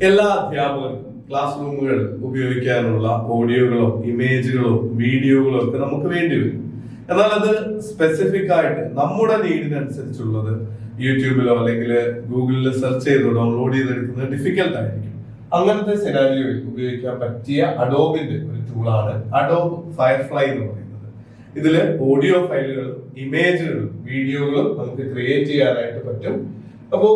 എല്ലാ അധ്യാപകർക്കും ക്ലാസ് റൂമുകൾ ഉപയോഗിക്കാനുള്ള ഓഡിയോകളോ ഇമേജുകളോ വീഡിയോകളോ ഒക്കെ നമുക്ക് വേണ്ടി വരും. എന്നാൽ അത് സ്പെസിഫിക് ആയിട്ട് നമ്മുടെ നീഡിനനുസരിച്ചുള്ളത് യൂട്യൂബിലോ അല്ലെങ്കിൽ ഗൂഗിളിൽ സെർച്ച് ചെയ്ത് ഡൗൺലോഡ് ചെയ്തെടുക്കുന്നത് ഡിഫിക്കൽട്ട് ആയിരിക്കും. അങ്ങനത്തെ സിനാരിയോയിൽ ഉപയോഗിക്കാൻ പറ്റിയ അഡോബിന്റെ ഒരു ടൂളാണ് അഡോബ് ഫയർഫ്ലൈ എന്ന് പറയുന്നത്. ഇതില് ഓഡിയോ ഫയലുകളും ഇമേജുകളും വീഡിയോകളും നമുക്ക് ക്രിയേറ്റ് ചെയ്യാനായിട്ട് പറ്റും. അപ്പോ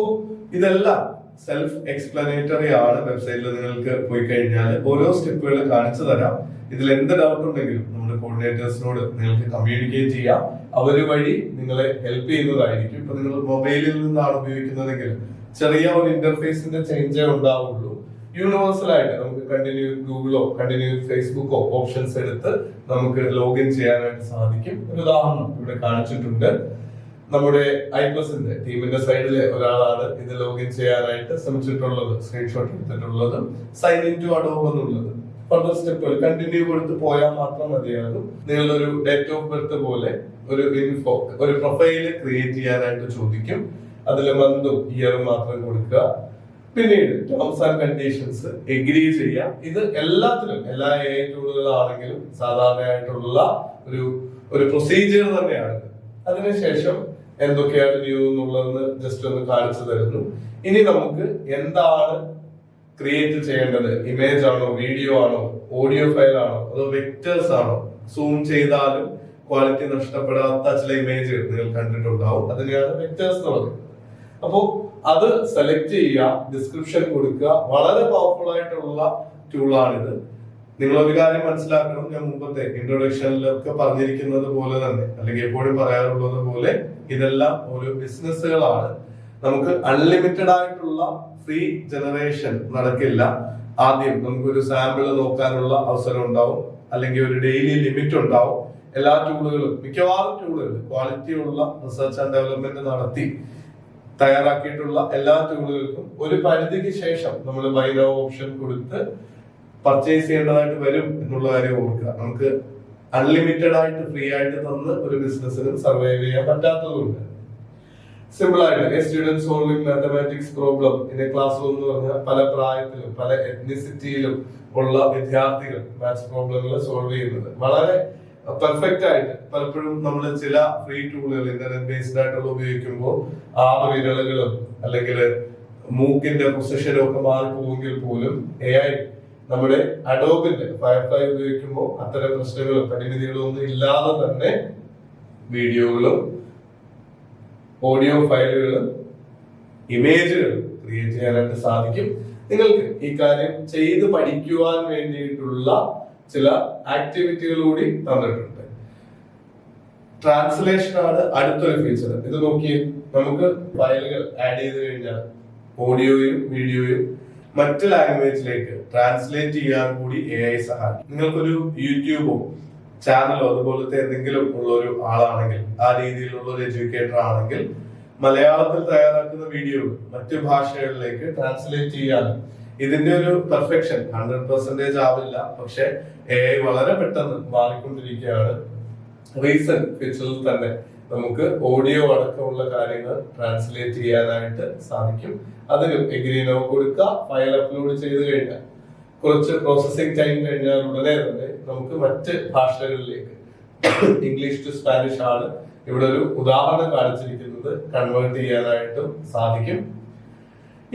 ഇതെല്ലാം സെൽഫ് എക്സ്പ്ലനേറ്ററി ആണ്. വെബ്സൈറ്റിൽ നിങ്ങൾക്ക് പോയി കഴിഞ്ഞാൽ ഓരോ സ്റ്റെപ്പുകൾ കാണിച്ചു തരാം. ഇതിൽ എന്ത് ഡൗട്ട് ഉണ്ടെങ്കിലും നമ്മുടെ കോർഡിനേറ്റേഴ്സിനോട് നിങ്ങൾക്ക് കമ്മ്യൂണിക്കേറ്റ് ചെയ്യാം. അവര് വഴി നിങ്ങളെ ഹെൽപ്പ് ചെയ്യുന്നതായിരിക്കും. ഇപ്പൊ നിങ്ങൾ മൊബൈലിൽ നിന്നാണ് ഉപയോഗിക്കുന്നതെങ്കിൽ ചെറിയ ഒരു ഇന്റർഫേസിന്റെ ചേഞ്ചേ ഉണ്ടാവുള്ളൂ. യൂണിവേഴ്സൽ ആയിട്ട് നമുക്ക് കണ്ടിന്യൂ ഗൂഗിളോ കണ്ടിന്യൂ ഫേസ്ബുക്കോ ഓപ്ഷൻസ് എടുത്ത് നമുക്ക് ലോഗിൻ ചെയ്യാനായിട്ട് സാധിക്കും. ഒരു ഉദാഹരണം ഇവിടെ കാണിച്ചിട്ടുണ്ട്. നമ്മുടെ ഐപ്ലസിന്റെ ടീമിന്റെ സൈഡിലെ ഒരാളാണ് ഇത് ലോഗിൻ ചെയ്യാനായിട്ട് ശ്രമിച്ചിട്ടുള്ളത്, സ്ക്രീൻഷോട്ട് എടുത്തിട്ടുള്ളത്. സൈൻ ഇൻ ടു അഡോബ് എന്നുള്ളത് ഫർദർ സ്റ്റെപ്പുകൾ കണ്ടിന്യൂ കൊടുത്ത് പോയാൽ മാത്രം മതിയാകും. നിങ്ങളുടെ ഒരു ഡേറ്റ് ഓഫ് ബർത്ത് പോലെ ഒരു ഇൻഫോ, ഒരു പ്രൊഫൈല് ക്രിയേറ്റ് ചെയ്യാനായിട്ട് ചോദിക്കും. അതിൽ മന്തും ഇയറും മാത്രം കൊടുക്കുക. പിന്നീട് ടേംസ് ആൻഡ് കണ്ടീഷൻസ് എഗ്രി ചെയ്യാം. ഇത് എല്ലാത്തിലും എല്ലാ AI ടൂളുകളാണെങ്കിലും സാധാരണയായിട്ടുള്ള ഒരു പ്രൊസീജിയർ തന്നെയാണ്. അതിനുശേഷം എന്തൊക്കെയാണ് ന്യൂ എന്നുള്ളതെന്ന് ജസ്റ്റ് ഒന്ന് കാണിച്ചു തരുന്നു. ഇനി നമുക്ക് എന്താണ് ക്രിയേറ്റ് ചെയ്യേണ്ടത്? ഇമേജ് ആണോ, വീഡിയോ ആണോ, ഓഡിയോ ഫയൽ ആണോ, അതോ വെക്ടേഴ്സ് ആണോ? സൂം ചെയ്താലും ക്വാളിറ്റി നഷ്ടപ്പെടാത്ത ചില ഇമേജുകൾ നിങ്ങൾ കണ്ടിട്ടുണ്ടാവും. അതിനെയാണ് വെക്ടേഴ്സ് എന്ന് പറയുന്നത്. അപ്പോ അത് സെലക്ട് ചെയ്യുക, ഡിസ്ക്രിപ്ഷൻ കൊടുക്കുക. വളരെ പവർഫുൾ ആയിട്ടുള്ള ടൂളാണിത്. നിങ്ങൾ ഒരു കാര്യം മനസ്സിലാക്കണം, ഞാൻ മുമ്പത്തെ ഇൻട്രൊഡക്ഷനിലൊക്കെ പറഞ്ഞിരിക്കുന്നത് പോലെ തന്നെ, അല്ലെങ്കിൽ എപ്പോഴും പറയാറുള്ളത് പോലെ, ഇതെല്ലാം ഓരോ ബിസിനസ്സുകളാണ്. നമുക്ക് അൺലിമിറ്റഡ് ആയിട്ടുള്ള ഫ്രീ ജനറേഷൻ നടക്കില്ല. ആദ്യം നമുക്കൊരു സാമ്പിൾ നോക്കാനുള്ള അവസരം ഉണ്ടാവും, അല്ലെങ്കിൽ ഒരു ഡെയിലി ലിമിറ്റ് ഉണ്ടാവും. എല്ലാ ടൂളുകളും, മിക്കവാറും ടൂളുകൾ ക്വാളിറ്റി ഉള്ള റിസർച്ച് ആൻഡ് ഡെവലപ്മെന്റ് നടത്തി തയ്യാറാക്കിയിട്ടുള്ള എല്ലാ ടൂളുകൾക്കും ഒരു പരിധിക്ക് ശേഷം നമ്മൾ ബൈ നൗ ഓപ്ഷൻ കൊടുത്ത് പർച്ചേസ് ചെയ്യേണ്ടതായിട്ട് വരും എന്നുള്ള കാര്യം ഓർക്കുക. നമുക്ക് അൺലിമിറ്റഡ് ആയിട്ട് ഫ്രീ ആയിട്ട് തന്ന് ഒരു ബിസിനസ്സിന് സർവൈവ് ചെയ്യാൻ പറ്റാത്തതുകൊണ്ട് സിമ്പിൾ ആയിട്ട് student solving mathematics problem in A class room എന്ന് പറഞ്ഞാൽ പല പ്രായത്തിലും പല എത്നിസിറ്റിയിലും ഉള്ള വിദ്യാർത്ഥികൾ മാത്സ് പ്രോബ്ലങ്ങൾ സോൾവ് ചെയ്യുന്നത് വളരെ പെർഫെക്റ്റ് ആയിട്ട്. പലപ്പോഴും നമ്മൾ ചില ഫ്രീ ടൂളുകൾ ഇന്റർനെറ്റ് ബേസ്ഡ് ആയിട്ടുള്ള ഉപയോഗിക്കുമ്പോൾ 6 വിരലുകളും അല്ലെങ്കിൽ മൂക്കിന്റെ പൊസിഷനും ഒക്കെ മാറിപ്പോകുമെങ്കിൽ പോലും AI നമ്മുടെ അഡോബിന്റെ ഫയർഫ്ലൈ ഉപയോഗിക്കുമ്പോൾ അത്തരം പ്രശ്നങ്ങളും പരിമിതികളും ഒന്നും ഇല്ലാതെ തന്നെ വീഡിയോകളും ഓഡിയോ ഫയലുകളും ഇമേജുകളും ക്രിയേറ്റ് ചെയ്യാനായിട്ട് സാധിക്കും. നിങ്ങൾക്ക് ഈ കാര്യം ചെയ്ത് പഠിക്കുവാൻ വേണ്ടിയിട്ടുള്ള ചില ആക്ടിവിറ്റികൾ കൂടി തന്നിട്ടുണ്ട്. ട്രാൻസ്ലേഷൻ ആണ് അടുത്തൊരു ഫീച്ചർ. ഇത് നോക്കിയേ, നമുക്ക് ഫയലുകൾ ആഡ് ചെയ്ത് കഴിഞ്ഞാൽ ഓഡിയോയും വീഡിയോയും മറ്റ് ലാംഗ്വേജിലേക്ക് ട്രാൻസ്ലേറ്റ് ചെയ്യാൻ കൂടി AI സഹായിക്കും. നിങ്ങൾക്കൊരു യൂട്യൂബോ ചാനലോ അതുപോലത്തെ എന്തെങ്കിലും ഉള്ള ഒരു ആളാണെങ്കിൽ, ആ രീതിയിലുള്ള ഒരു എഡ്യൂക്കേറ്റർ ആണെങ്കിൽ, മലയാളത്തിൽ തയ്യാറാക്കുന്ന വീഡിയോകൾ മറ്റു ഭാഷകളിലേക്ക് ട്രാൻസ്ലേറ്റ് ചെയ്യാൻ ഇതിന്റെ ഒരു പെർഫെക്ഷൻ 100% ആവില്ല. പക്ഷെ AI വളരെ പെട്ടെന്ന് മാറിക്കൊണ്ടിരിക്കുകയാണ്. റീസെന്റ് ഫീച്ചറിൽ തന്നെ നമുക്ക് ഓഡിയോ അടക്കമുള്ള കാര്യങ്ങൾ ട്രാൻസ്ലേറ്റ് ചെയ്യാനായിട്ട് സാധിക്കും. അതിനും എഗ്രി നൗ കൊടുക്കുക. ഫയൽ അപ്ലോഡ് ചെയ്ത് കഴിഞ്ഞാൽ കുറച്ച് പ്രോസസ്സിംഗ് ടൈം കഴിഞ്ഞാൽ ഉടനെ തന്നെ നമുക്ക് മറ്റ് ഭാഷകളിലേക്ക്, ഇംഗ്ലീഷ് ടു സ്പാനിഷ് ആണ് ഇവിടെ ഒരു ഉദാഹരണം കാണിച്ചിരിക്കുന്നത്, കൺവേർട്ട് ചെയ്യാനായിട്ടും സാധിക്കും.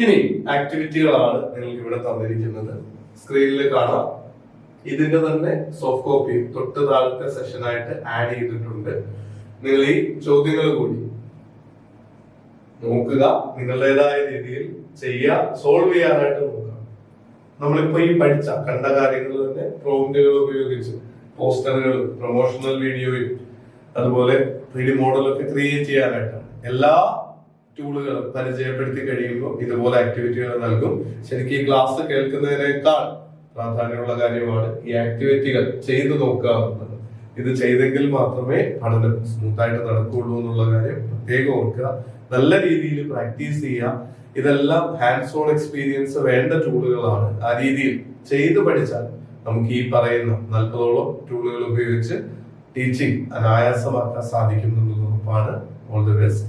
ഇനി ആക്ടിവിറ്റികളാണ് നിങ്ങൾക്ക് ഇവിടെ തന്നിരിക്കുന്നത്. സ്ക്രീനിൽ കാണാം. ഇതിന്റെ തന്നെ സോഫ്റ്റ് കോപ്പി തൊട്ട് താഴത്തെ സെഷനായിട്ട് ആഡ് ചെയ്തിട്ടുണ്ട്. നിങ്ങൾ ഈ ചോദ്യങ്ങൾ കൂടി നോക്കുക, നിങ്ങളുടേതായ രീതിയിൽ ചെയ്യുക, സോൾവ് ചെയ്യാനായിട്ട് നോക്കുക. നമ്മളിപ്പോ ഈ കണ്ട കാര്യങ്ങൾ തന്നെ പ്രോംപ്റ്റുകൾ ഉപയോഗിച്ച് പോസ്റ്ററുകളും പ്രൊമോഷണൽ വീഡിയോയും അതുപോലെ 3D മോഡലൊക്കെ ക്രിയേറ്റ് ചെയ്യാനായിട്ടാണ്. എല്ലാ ടൂളുകളും പരിചയപ്പെടുത്തി കഴിയുമ്പോൾ ഇതുപോലെ ആക്ടിവിറ്റികൾ നൽകും. ശരിക്കും ഈ ക്ലാസ് കേൾക്കുന്നതിനേക്കാൾ പ്രാധാന്യമുള്ള കാര്യമാണ് ഈ ആക്ടിവിറ്റികൾ ചെയ്തു നോക്കുക എന്നുള്ളത്. ഇത് ചെയ്തെങ്കിൽ മാത്രമേ പഠനം സ്മൂത്തായിട്ട് നടക്കുകയുള്ളൂ എന്നുള്ള കാര്യം പ്രത്യേകം ഓർക്കുക. നല്ല രീതിയിൽ പ്രാക്ടീസ് ചെയ്യുക. ഇതെല്ലാം ഹാൻഡ്സ് ഓൺ എക്സ്പീരിയൻസ് വേണ്ട ടൂളുകളാണ്. ആ രീതിയിൽ ചെയ്തു പഠിച്ചാൽ നമുക്ക് ഈ പറയുന്ന 40ഓളം ടൂളുകൾ ഉപയോഗിച്ച് ടീച്ചിങ് അനായാസമാക്കാൻ സാധിക്കും എന്നുള്ളത് ഉറപ്പാണ്. All the best.